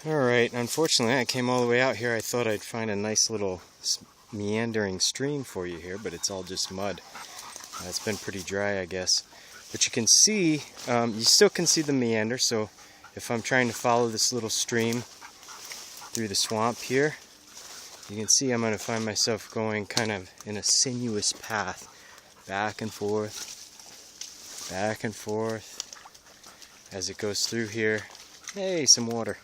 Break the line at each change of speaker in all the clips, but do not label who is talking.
Alright, unfortunately I came all the way out here. I thought I'd find a nice little meandering stream for you here, but it's all just mud. It's been pretty dry, I guess. But you can see, you still can see the meander, so if I'm trying to follow this little stream through the swamp here, you can see I'm going to find myself going kind of in a sinuous path, back and forth, as it goes through here. Hey, some water.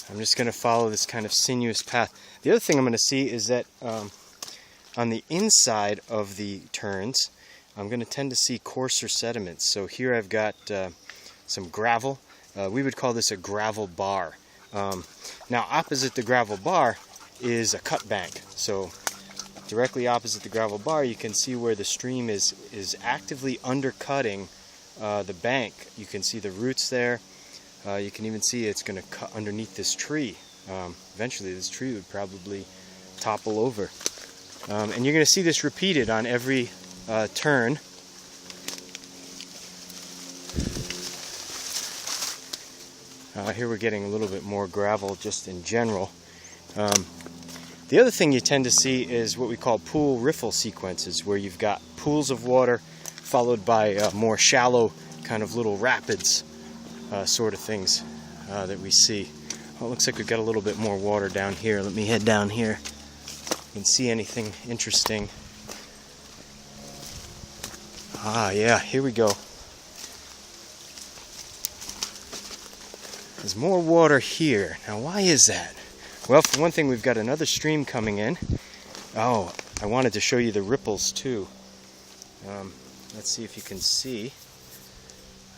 I'm just going to follow this kind of sinuous path. The other thing I'm going to see is that on the inside of the turns, I'm going to tend to see coarser sediments. So here I've got some gravel. We would call this a gravel bar. Now opposite the gravel bar is a cut bank. So directly opposite the gravel bar, you can see where the stream is actively undercutting the bank. You can see the roots there. You can even see it's going to cut underneath this tree. Eventually this tree would probably topple over. And you're going to see this repeated on every turn. Here we're getting a little bit more gravel just in general. The other thing you tend to see is what we call pool riffle sequences, where you've got pools of water followed by more shallow kind of little rapids sort of things that we see. Well, it looks like we've got a little bit more water down here. Let me head down here. You can see anything interesting. Ah, yeah, here we go. There's more water here. Now, why is that? Well, for one thing, we've got another stream coming in. Oh, I wanted to show you the ripples, too. Let's see if you can see.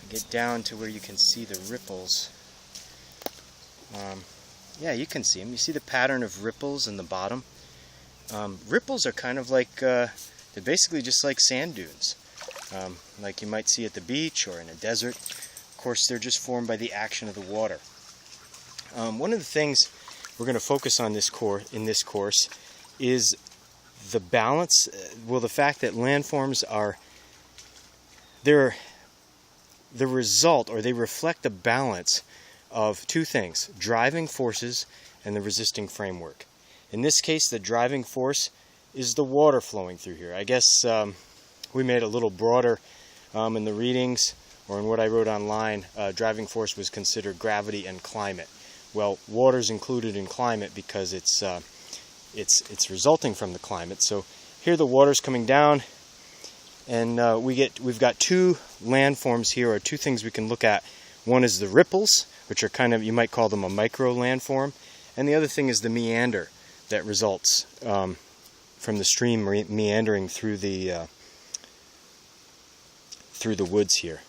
Get down to where you can see the ripples. Yeah, you can see them. You see the pattern of ripples in the bottom? Ripples are kind of like, they're basically just like sand dunes. Like you might see at the beach or in a desert. Of course, they're just formed by the action of the water. One of the things we're going to focus on in this course is the balance, the fact that landforms are, they're the result, or they reflect the balance of two things: driving forces and the resisting framework. In this case, the driving force is the water flowing through here. I guess we made it a little broader in the readings, or in what I wrote online. Driving force was considered gravity and climate. Well, water's included in climate because it's resulting from the climate. So here the water's coming down, and we've got two landforms here, or two things we can look at. One is the ripples, which are kind of, you might call them a micro landform, and the other thing is the meander that results from the stream meandering through the woods here.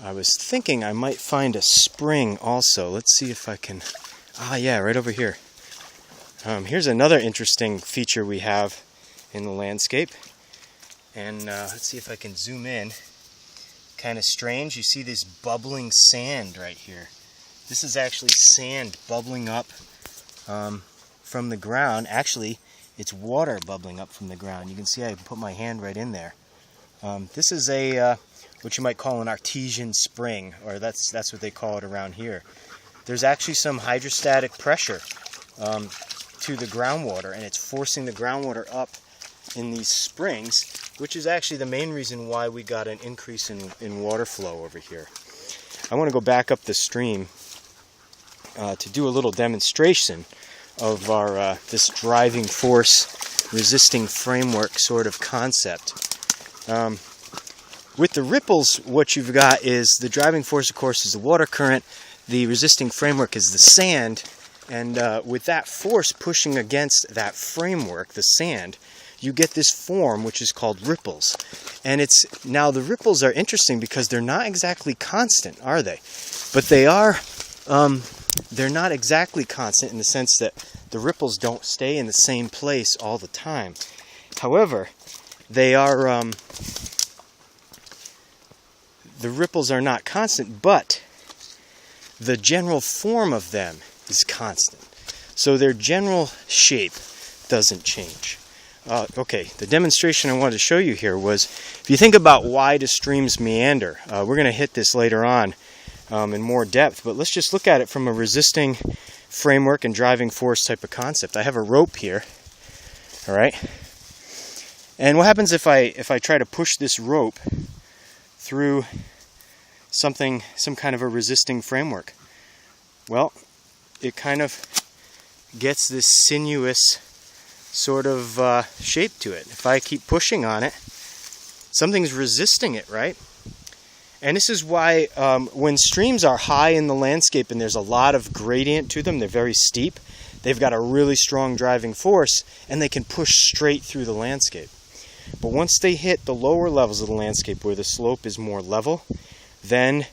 I was thinking I might find a spring also. Let's see if I can. Ah, yeah, right over here. Here's another interesting feature we have in the landscape. And let's see if I can zoom in. Kind of strange. You see this bubbling sand right here. This is actually sand bubbling up from the ground. Actually, it's water bubbling up from the ground. You can see I can put my hand right in there. This is a what you might call an artesian spring, or that's what they call it around here. There's actually some hydrostatic pressure to the groundwater, and it's forcing the groundwater up in these springs, which is actually the main reason why we got an increase in water flow over here. I want to go back up the stream to do a little demonstration of our this driving force resisting framework sort of concept. With the ripples, what you've got is the driving force, of course, is the water current. The resisting framework is the sand, and with that force pushing against that framework, the sand, you get this form which is called ripples. And now the ripples are interesting because they're not exactly constant, are they? But they are, they're not exactly constant in the sense that the ripples don't stay in the same place all the time. However, they are, the ripples are not constant, but the general form of them is constant. So their general shape doesn't change. Okay, the demonstration I wanted to show you here was, if you think about why do streams meander, we're going to hit this later on in more depth, but let's just look at it from a resisting framework and driving force type of concept. I have a rope here, all right? And what happens if I try to push this rope through some kind of a resisting framework? Well, it kind of gets this sinuous sort of shape to it. If I keep pushing on it, something's resisting it, right? And this is why when streams are high in the landscape and there's a lot of gradient to them, they're very steep, they've got a really strong driving force and they can push straight through the landscape. But once they hit the lower levels of the landscape where the slope is more level, then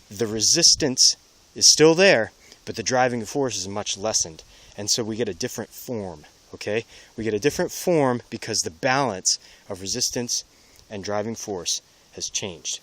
the resistance is still there, but the driving force is much lessened. And so we get a different form, okay? We get a different form because the balance of resistance and driving force has changed.